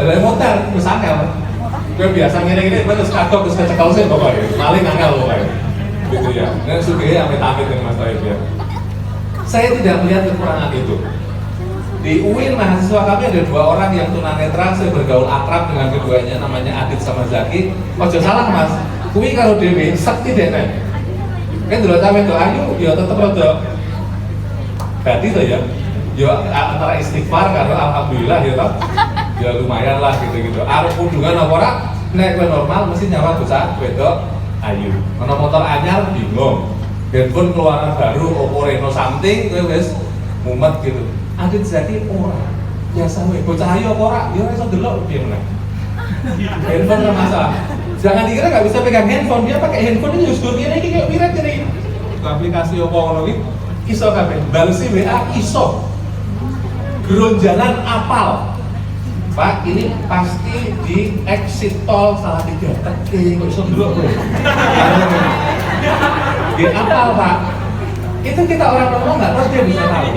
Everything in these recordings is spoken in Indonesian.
Dalam motor, terus angel. Gue biasa ngene-ngene, terus kagok, terus kecekel sih pokoknya. Maling angel pokoknya. Gitu ya. Dan sugih amit-amit dengan Mas Taib ya. Saya tidak melihat kekurangan itu. Di UIN mahasiswa kami ada 2 orang yang tunanetra, saya bergaul akrab dengan keduanya, namanya Adit sama Zaki. Ojo salah Mas, kuwi karo dhewe sekti deh nek. Kan dulu sampe do ayu, ya tetep rada berarti tuh ya. Ya antara istighfar karo alhamdulillah ya toh. Ya lumayan lah gitu-gitu. Arep hubungan apa ora, nek kowe normal mesti nyawa bocah wedok ayu. Ana motor anyar bingung. Handphone keluaran baru Oppo Reno something kowe wis mumet gitu. Adit Zaki ora. Biasa wae bocah ayu apa ora, ya ora iso delok piye meneh. Handphone ora masalah. Jangan dikira nggak bisa pegang handphone, dia pakai handphone ini justru ini kayak wirat jadi aplikasi Oppo ngono iki iso kabeh. Balesi WA iso. Geronjalan apal. Pak, ini pasti di exit tol salah 3. Kok iso delok bro. Dia apal Pak. Itu kita orang ngomong nggak terus dia bisa tahu.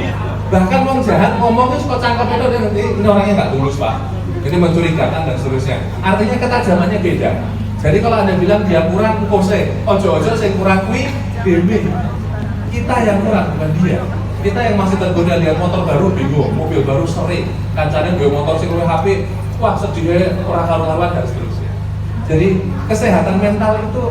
Bahkan orang jahat ngomong itu suka cangkep itu dia nanti ini orangnya nggak tulus Pak. Ini mencurigakan dan seterusnya. Artinya ketajamannya beda. Jadi kalau Anda bilang dia kurang, kose, ojo-ojo saya kurang kui, dewe. Kita yang kurang bukan dia. Kita yang masih tergoda lihat motor baru bingung, mobil baru sering, kancane gue motor sing luwih HP, wah sedih orang karuan dan seterusnya. Jadi kesehatan mental itu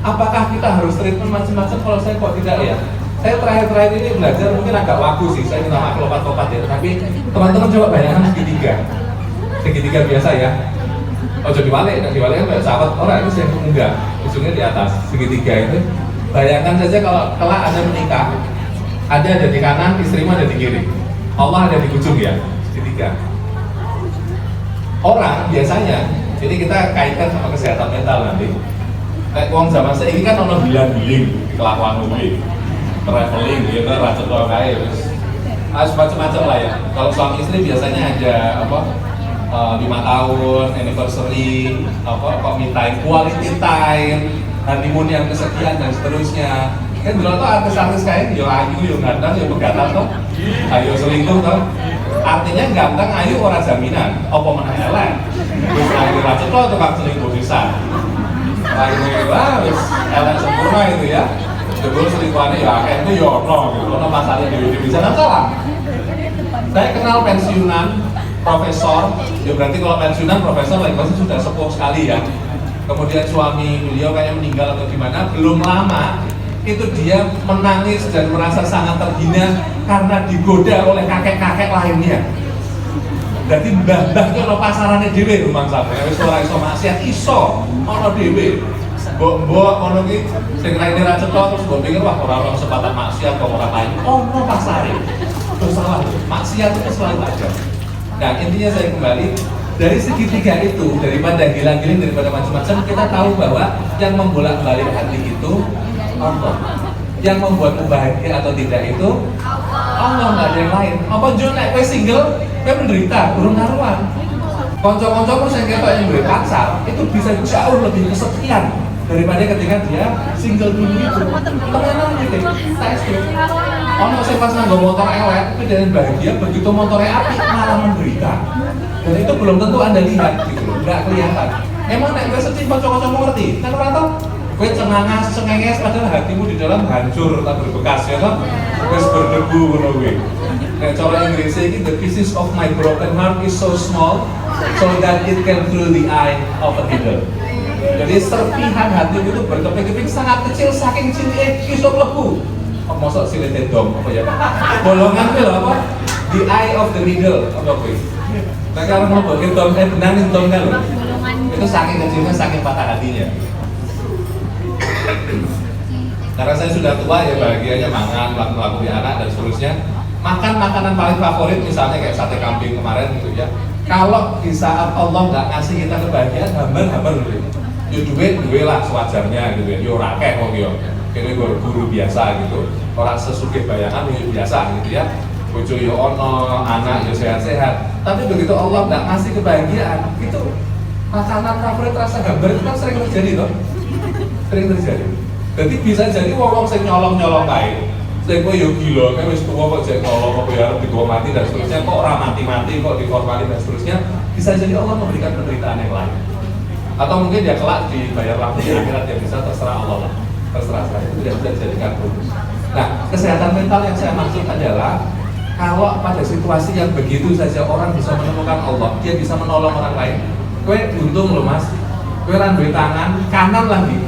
apakah kita harus treatment macam-macam? Kalau saya kok tidak ya. Saya terakhir-terakhir ini belajar mungkin agak waku sih, saya minta maaf lompat-lompat ya, tapi teman-teman coba bayangkan segitiga biasa ya. Ojo diwalik kan kayak sahabat orang itu saya enggak, ujungnya di atas segitiga itu. Bayangkan saja kalau kelak Anda menikah, ada di kanan, istrimu ada di kiri, Allah ada di ujung ya, segitiga. Orang biasanya, jadi kita kaitkan sama kesehatan mental nanti. Kayak uang zaman saya ini kan ono bilang-biling kelakuan mobil. Traveling, gitu, racun doang kayak harus macam-macam lah ya. Kalau suami istri biasanya ada apa 5 tahun, anniversary, kok mintain quality time, honeymoon yang kesekian dan seterusnya. Kan dulu tuh artis-artis kayak yo ayu, yo ganteng, yo begatan tuh, ayo selingkuh tuh. Artinya ganteng, ayu orang jaminan, apa menang elek. Terus ayu racun tuh tukang selingkuh bisa. Ayu lah, elek sempurna itu ya. Dulu selingkuhannya ya itu yono gitu, karena masalahnya di bisa salah. Saya kenal pensiunan profesor, ya berarti kalau pensiunan profesor like pasti sudah sepuh sekali ya. Kemudian suami beliau kayaknya meninggal atau gimana, belum lama itu dia menangis dan merasa sangat terhina karena digoda oleh kakek-kakek lainnya. Jadi mbah-mbah itu ada pasarannya dewe rumah sampai, suara iso maksiat iso, ono dewe. Mbok ngono iki sing raine ra cetha terus mbok pikir wah ora ono kesempatan maksiat kok ora payu. Ono pasare. Terus salah. Maksiat itu selalu ada. Nah, intinya saya kembali dari segitiga itu, daripada gilang-giling, daripada macam-macam, kita tahu bahwa yang membolak-balik hati itu Allah. Yang membuatmu bahagia atau tidak itu Allah, nggak ada yang lain. Apa jo nek kowe single, kowe menderita, urung karuan. Kanca-kancamu sing ketok yang duwe pacar, itu bisa jauh lebih kesepian daripada ketika dia single dulu itu. Temenan gitu, tes gitu. Ono sing pas nganggo motor elek, tapi dengan bahagia, begitu motornya apik malah menderita. Dan itu belum tentu Anda lihat gitu loh, nggak kelihatan. Emang nek kowe sedih kanca-kancamu ngerti? Kan ora tau. Kowe cengenges padahal hatimu di dalam hancur, tak berbekas ya kan? Wis berdebu ngono kuwi. Nek cara Inggris iki the pieces of my broken heart is so small so that it can through the eye of a needle. Jadi serpihan hati itu berkeping-keping sangat kecil, saking kecilnya iso mlebu. Mosok silete dom apa ya? Bolongan itu apa? The eye of the needle apa kuwi? Nah kalau mau bikin dom benang itu dom kan lho. Itu saking kecilnya, saking patah hatinya. Karena saya sudah tua ya bahagianya mangan, laku-laku di anak dan seterusnya. Makan makanan paling favorit misalnya kayak sate kambing kemarin gitu ya. Kalau di saat Allah nggak ngasih kita kebahagiaan, hambar dulu. Yo duit lah sewajarnya gitu ya. Yo rakeh kok yo. Kene guru biasa gitu. Orang sesugih bayangan yo biasa gitu ya. Bojo yo ono, anak yo sehat-sehat. Tapi begitu Allah nggak ngasih kebahagiaan, itu makanan favorit rasa hambar itu kan sering terjadi toh. Sering terjadi. Jadi bisa jadi wong sing nyolong-nyolong kae. Saya kok yo gila, kan wis tua kok jadi kalau kok ya dibawa mati dan seterusnya, kok orang mati-mati kok dikorbanin dan seterusnya, bisa jadi Allah memberikan penderitaan yang lain. Atau mungkin dia kelak dibayar langsung di akhirat, ya bisa terserah Allah lah, terserah saya, itu tidak bisa dijadikan bonus. Nah, kesehatan mental yang saya maksud adalah kalau pada situasi yang begitu saja orang bisa menemukan Allah, dia bisa menolong orang lain. Kue untung loh mas, kue duwe tangan kanan lagi,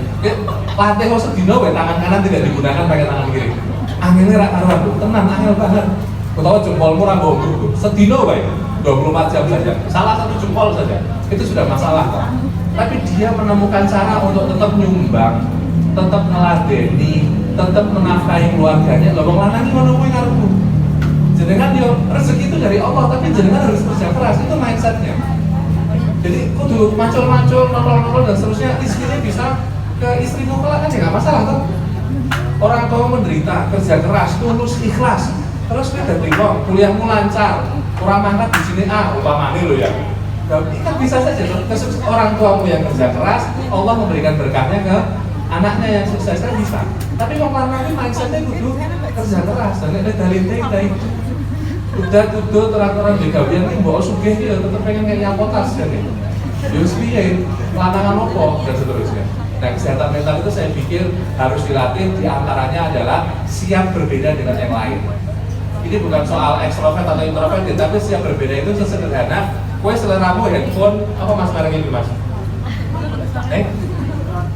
latih kok sedino tangan kanan tidak digunakan pakai tangan kiri. Anginnya rak karuan, tenang, angel banget. Ketawa jempolmu rambut guru, sedino baik, 24 jam saja. Salah satu jempol saja, itu sudah masalah kok. Tapi dia menemukan cara untuk tetap nyumbang, tetap ngeladeni, tetap menafkahi keluarganya. Loh, wong lanang iki ngono kuwi karepku. Jenengan yo rezeki itu dari Allah, tapi jenengan harus kerja keras, itu mindsetnya. Jadi kudu macul-macul, nol-nol dan seterusnya, istrinya bisa ke istrimu kelak kan ya nggak masalah tuh. Orang tua menderita, kerja keras, tulus, ikhlas, terus kita dadi wong, kuliahmu lancar, orang mangkat di sini umpamane lo ya. Ini kan bisa saja orang tuamu yang kerja keras, Allah memberikan berkahnya ke anaknya yang sukses kan bisa. Tapi wong lanang mindsetnya kudu kerja keras, dan ada dalil dari udah tuduh terang-terang di gawean ini bawa sugih dia tetap pengen kayak potas kan ya. Yus piye, lanangan opo dan seterusnya. Nah, kesehatan mental itu saya pikir harus dilatih, diantaranya adalah siap berbeda dengan yang lain. Ini bukan soal ekstrovert atau introvert, tapi siap berbeda itu sesederhana kue seleramu handphone, apa mas merek ini mas?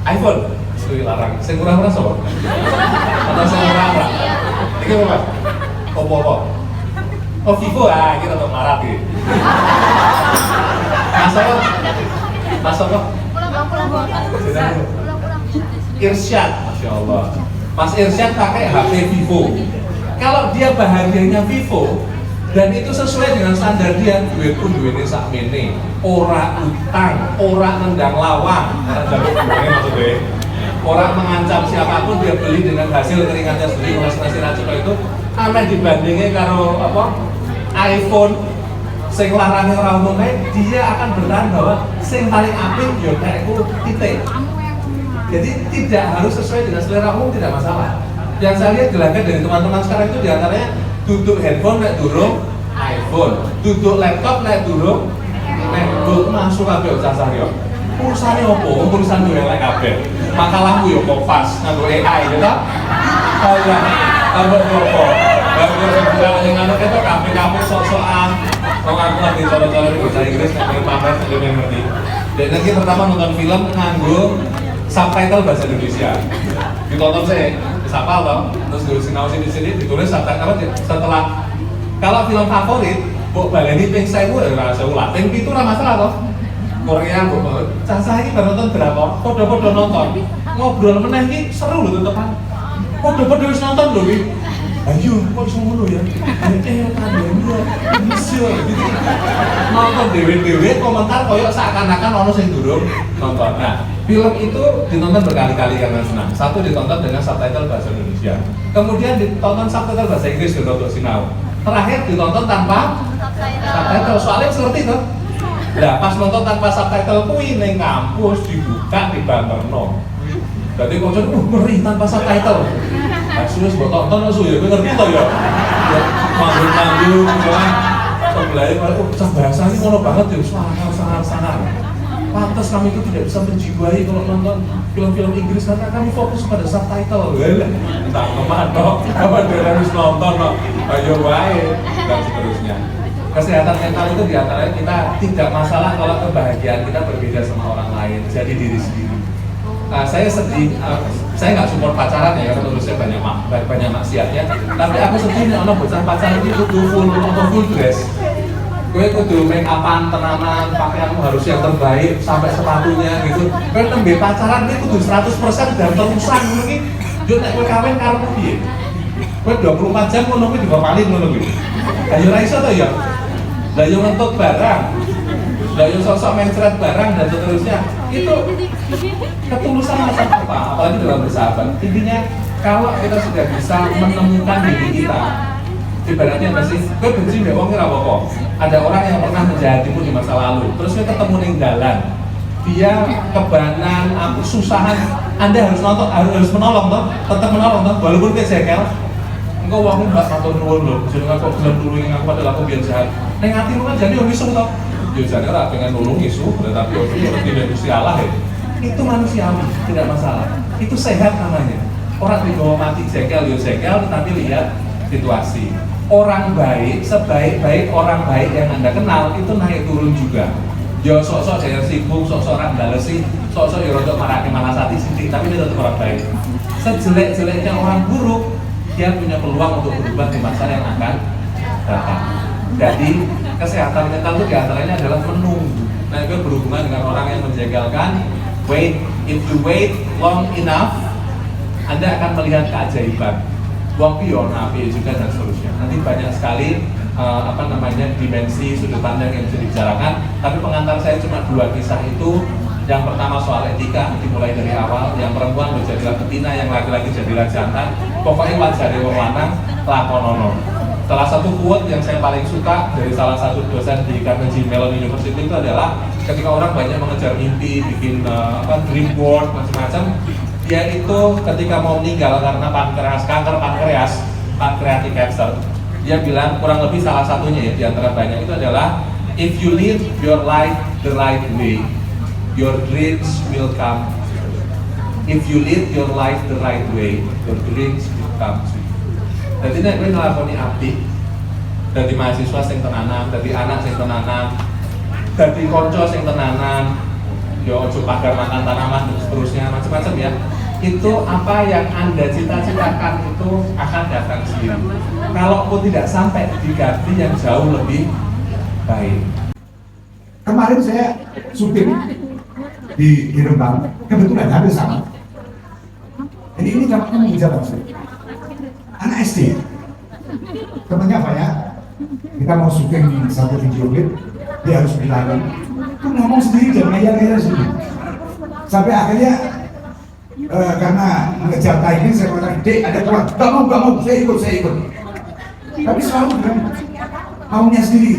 iPhone? Itu larang, saya kurang-kurang soal atau saya kurang-kurang? Ini apa mas? Oppo? Oh Vivo, kita untuk marah gitu. Mas apa? Irsyad, Masya Allah. Mas Irsyad pakai HP Vivo. Kalau dia bahagianya Vivo dan itu sesuai dengan standar dia, duit pun duitnya sakmene, ora utang, ora nendang lawang, maksudnya, orang mengancam siapapun dia beli dengan hasil keringatnya sendiri, ngasih racun itu, ameh dibandingin karo apa iPhone. Sing larangnya ora umumnya, dia akan bertahan bahwa sing paling apik yo kayakku titik. Jadi tidak harus sesuai dengan selera umum, tidak masalah. Yang saya lihat gelagat dari teman-teman sekarang itu diantaranya duduk handphone nek durung iPhone, duduk laptop nek durung MacBook, masuk kabeh cacah yo. Urusane opo? Urusan duwe elek kabeh. Makalahmu yo Kompas nganggo AI gitu. Kaya ambek opo? Baru yang anu ketok kabeh sok-sokan. Kok aku lagi cara-cara di bahasa Inggris pengen pamer sambil ngerti. Dan lagi pertama nonton film nganggo subtitle bahasa Indonesia. Ditonton saya, disapa loh, terus gue sinausin di sini ditulis subtitle apa setelah kalau film favorit, buat baleni ping 1000 ya rasa ulah. Ping 7 ora masalah toh. Korea kok. Cah iki baru nonton berapa? Podo-podo nonton. Ngobrol meneh iki seru lho teman. Podo-podo wis nonton lho iki. Ayo, kok iso ngono ya? Kandang bisa gitu. Nonton dewe-dewe komentar koyo seakan-akan ono sing durung nonton. Nah, film itu ditonton berkali-kali karena senang. Satu ditonton dengan subtitle bahasa Indonesia. Kemudian ditonton subtitle bahasa Inggris untuk sinau. Terakhir ditonton tanpa subtitle, soalnya seperti itu. Nah, pas nonton tanpa subtitle kuwi ning kampus dibuka di Bamberno. Berarti kok ngeri tanpa subtitle. Asus buat tonton asu ya, gue ngerti tau ya. Manggung-manggung, kan. Sebelahnya kalau cah bahasa ini ngono banget ya, sangat-sangat. Pantas kami itu tidak bisa menjiwai kalau nonton film-film Inggris karena kami fokus pada subtitle. Entah kemana, apa dia harus nonton, ayo baik dan seterusnya. Kesehatan mental itu diantaranya kita tidak masalah kalau kebahagiaan kita berbeda sama orang lain, jadi diri sendiri. Saya sedih, saya nggak support pacaran ya karena menurut saya banyak maksiatnya. Tapi aku sedih nih orang bocah pacaran itu kudu full dress. Gue kudu make upan, tenanan, pakaianmu harus yang terbaik sampai sepatunya gitu. Gue nembe pacaran ini kudu 100% dan terusan mungkin. Yo nek gue kawin karo piye? Gue 24 jam ngono kuwi diformalin ngono kuwi. Ayo ra iso to ya. Lah yo ngentut barang. Lah yo sosok mencret barang dan seterusnya. Itu ketulusan macam apa? Apalagi dalam bersahabat. Intinya kalau kita sudah bisa menemukan diri kita, ibaratnya apa sih? Gue benci mbek wong ora apa-apa. Ada orang yang pernah menjahatimu di masa lalu, terus gue ketemu ning dalan. Dia kebanan, aku susahan. Anda harus nonton, harus menolong toh, tetap menolong toh, walaupun dia jengkel. engko wong mbak matur nuwun lho, jeneng kok gelem nulungi aku padahal aku biyen jahat. Ning atimu kan jane yo isu to. Yo jane ora pengen nulung isu, tapi yo tidak Gusti Allah ya. Itu manusiawi, tidak masalah. Itu sehat namanya. Orang dibawa mati jengkel yo jengkel, tetapi lihat situasi. Orang baik, sebaik-baik orang baik yang Anda kenal itu naik turun juga. Yo sok-sok saya sibuk, sok-sok orang balesi, sok-sok yo rodok marake malas hati sithik, tapi dia tetap orang baik. Sejelek-jeleknya orang buruk, dia punya peluang untuk berubah di masa yang akan datang. Jadi kesehatan mental itu diantaranya adalah menunggu. Nah itu berhubungan dengan orang yang menjegalkan. Wait, if you wait long enough, Anda akan melihat keajaiban. Wong pion, nabi juga dan seterusnya. Nanti banyak sekali dimensi sudut pandang yang bisa dibicarakan. Tapi pengantar saya cuma 2 kisah itu. Yang pertama soal etika, dimulai dari awal. Yang perempuan jadilah betina, yang laki-laki jadilah jantan. Pokoknya wajah wong lanang lakonono. Salah satu quote yang saya paling suka dari salah satu dosen di Carnegie Mellon University itu adalah ketika orang banyak mengejar mimpi, bikin dream board macam-macam, dia itu ketika mau meninggal karena kanker pankreatic cancer, dia bilang kurang lebih salah satunya ya di antara banyak itu adalah if you live your life the right way, your dreams will come. If you live your life the right way, your dreams will come. Jadi nek kowe nglakoni apik, dadi mahasiswa sing tenanan, dadi anak sing tenanan, dadi kanca sing tenanan, yo aja pagar makan tanaman dan seterusnya macam-macam ya. Itu apa yang Anda cita-citakan itu akan datang sendiri. Kalaupun tidak sampai diganti yang jauh lebih baik. Kemarin saya syuting di Rembang, kebetulan hampir sama. Jadi ini dampaknya mengejar saya. Anak SD, temennya banyak, kita mau syuting satu video klip, dia harus bilang, itu ngomong sendiri dan ngayal-ngayal sendiri. Sampai akhirnya karena mengejar timing, saya katakan, Dek ada kurang, gak mau, saya ikut. Tapi selalu bilang, maunya sendiri.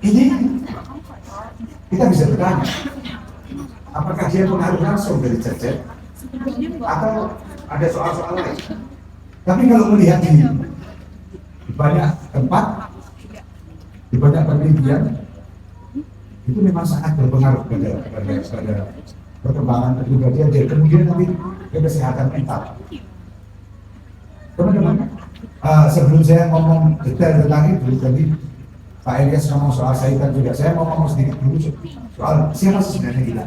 Ini kita bisa bertanya, apakah dia pengaruh langsung dari Cecep atau ada soal-soal lain? Tapi kalau melihat di banyak tempat, di banyak penelitian, itu memang sangat berpengaruh pada perkembangan kepribadian dan kemudian nanti ke kesehatan mental. Teman-teman, sebelum saya ngomong detail tentang itu, tadi Pak Elias ngomong soal Saitan juga, saya mau ngomong sedikit dulu soal siapa sih sebenarnya kita.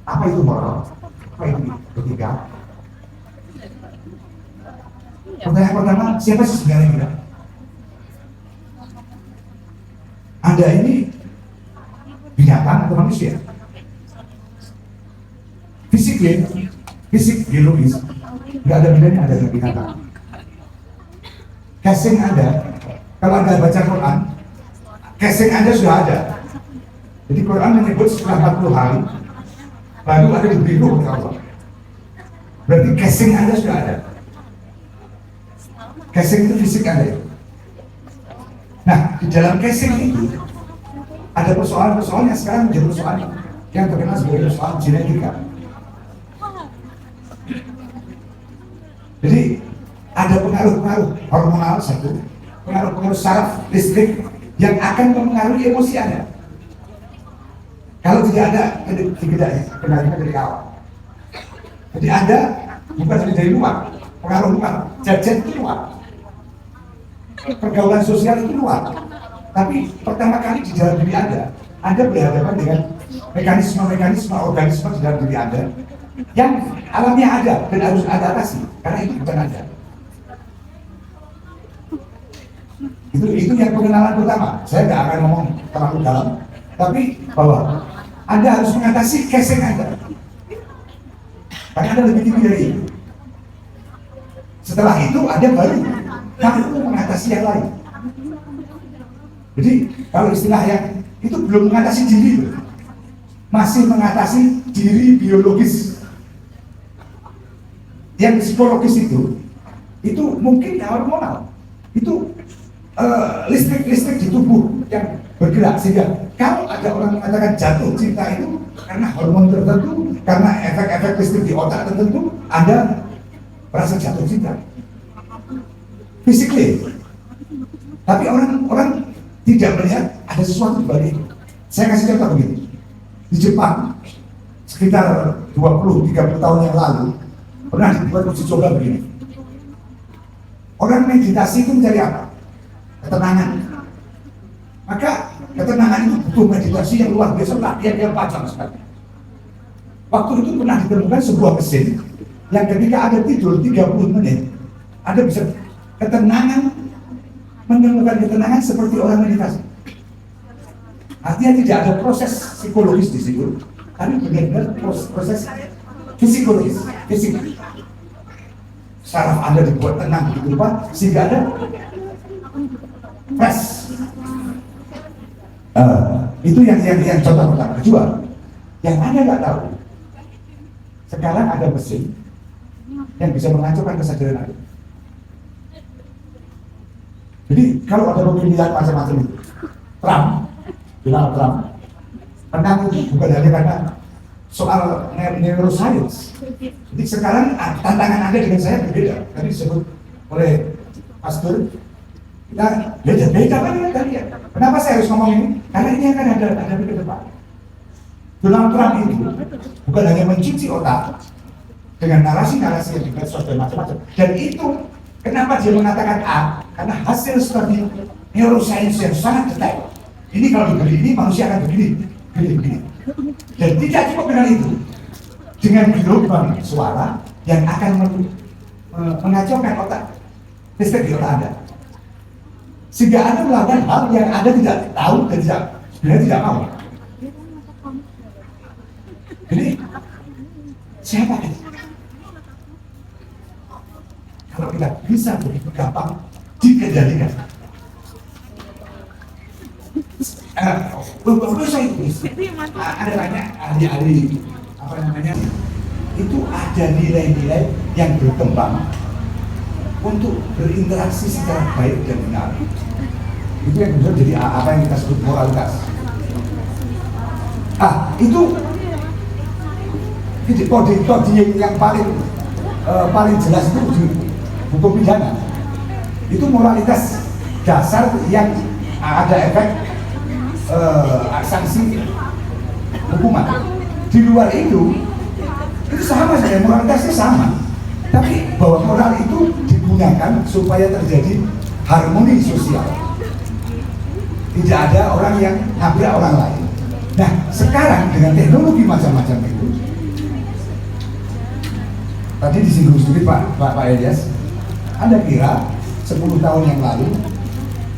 Apa itu moral? Apa itu etika? Pertanyaan pertama, siapa sih sebenarnya kita? Anda ini binatang atau manusia? Fisik biologis, nggak ada bedanya Anda dengan binatang. Casing Anda, kalau Anda baca Quran, casing Anda sudah ada. Jadi Quran menyebut setelah 40 hari baru ada diberi ruh oleh Allah. Berarti casing Anda sudah ada. Casing itu fisik Anda. Nah, di dalam casing itu ada persoalan-persoalan yang sekarang menjadi persoalan yang terkenal sebagai persoalan genetika. Jadi ada pengaruh-pengaruh hormonal satu, pengaruh-pengaruh saraf listrik yang akan mempengaruhi emosi Anda. Kalau tidak ada, tidak kendalikan dari awal. Jadi Anda bukan dari luar, pengaruh luar, jajan itu luar, pergaulan sosial itu luar. Tapi pertama kali di dalam diri Anda berhadapan dengan mekanisme organisme di dalam diri Anda yang alamnya ada dan harus Anda atasi, karena itu bukan Anda. Itu yang pengenalan pertama. Saya nggak akan ngomong terlalu dalam, tapi bahwa Anda harus mengatasi casing Anda, karena Anda lebih tinggi dari itu. Setelah itu Anda baru mampu mengatasi yang lain. Jadi kalau istilah yang itu belum mengatasi diri, masih mengatasi diri biologis. Yang psikologis itu mungkin hormonal, itu listrik di tubuh yang bergerak. Sehingga kalau ada orang mengatakan jatuh cinta itu karena hormon tertentu, karena efek-efek listrik di otak tertentu, Anda merasa jatuh cinta physically. Tapi orang tidak melihat ada sesuatu di balik itu. Saya kasih contoh begini. Di Jepang sekitar 20-30 tahun yang lalu pernah dibuat uji coba begini. Orang meditasi itu mencari apa? Ketenangan. Maka ketenangan itu butuh meditasi yang luar biasa, latihan yang panjang sekali. Waktu itu pernah ditemukan sebuah mesin yang ketika Anda tidur 30 menit, Anda bisa menemukan ketenangan seperti orang meditasi. Artinya tidak ada proses psikologis di situ, tapi benar-benar proses psikologis, fisik. Saraf Anda dibuat tenang begitu rupa sehingga Anda fresh. Itu yang contoh pertama. Kedua, yang Anda nggak tahu, sekarang ada mesin yang bisa menghancurkan kesadaran Anda. Jadi kalau ada pemilihan macam-macam itu, Donald Trump menang itu bukan hanya karena soal neuroscience. Jadi sekarang tantangan Anda dengan saya berbeda. Tadi disebut oleh Pastor, kita beda kan kalian. Kenapa saya harus ngomong ini? Karena ini akan ada ke depan. Donald Trump itu bukan hanya mencuci otak dengan narasi-narasi yang di medsos dan macam-macam. Dan itu kenapa dia mengatakan A? Karena hasil studi neuroscience yang sangat detail. Ini kalau diberi ini manusia akan begini. Dan tidak cukup dengan itu, dengan gelombang suara yang akan mengacaukan otak, listrik di otak Anda, sehingga Anda melakukan hal yang Anda tidak tahu dan sebenarnya tidak mau. Jadi siapa itu? Kalau kita bisa begitu gampang dikendalikan. Ada banyak ahli-ahli itu ada nilai-nilai yang berkembang untuk berinteraksi secara baik dan benar. Itu yang kemudian jadi apa yang kita sebut moralitas. Itu kode yang paling jelas itu di hukum pidana. Itu moralitas dasar yang ada efek sanksi hukuman. Di luar itu sama saja, moralitasnya sama. Tapi bahwa moral itu digunakan supaya terjadi harmoni sosial. Tidak ada orang yang nabrak orang lain. Nah, sekarang dengan teknologi macam-macam itu, tadi disinggung sedikit Pak Elias, Anda kira 10 tahun yang lalu,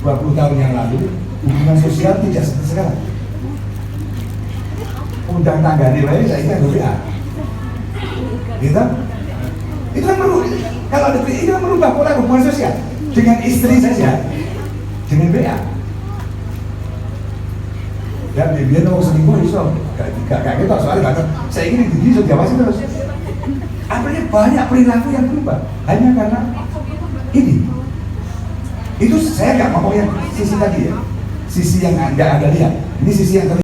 20 tahun yang lalu, hubungan sosial tidak seperti sekarang. Undang tangga nilai saya kira WA. Gitu? Itu kan kalau ada itu kan merubah pola hubungan sosial dengan istri saja, dengan WA. Dan dia mau selingkuh itu gak gitu soalnya kan. Saya ingin sudah diawasi terus. Artinya banyak perilaku yang berubah hanya karena ini. Itu saya nggak mau yang sisi tadi ya, sisi yang Anda lihat. Ini sisi yang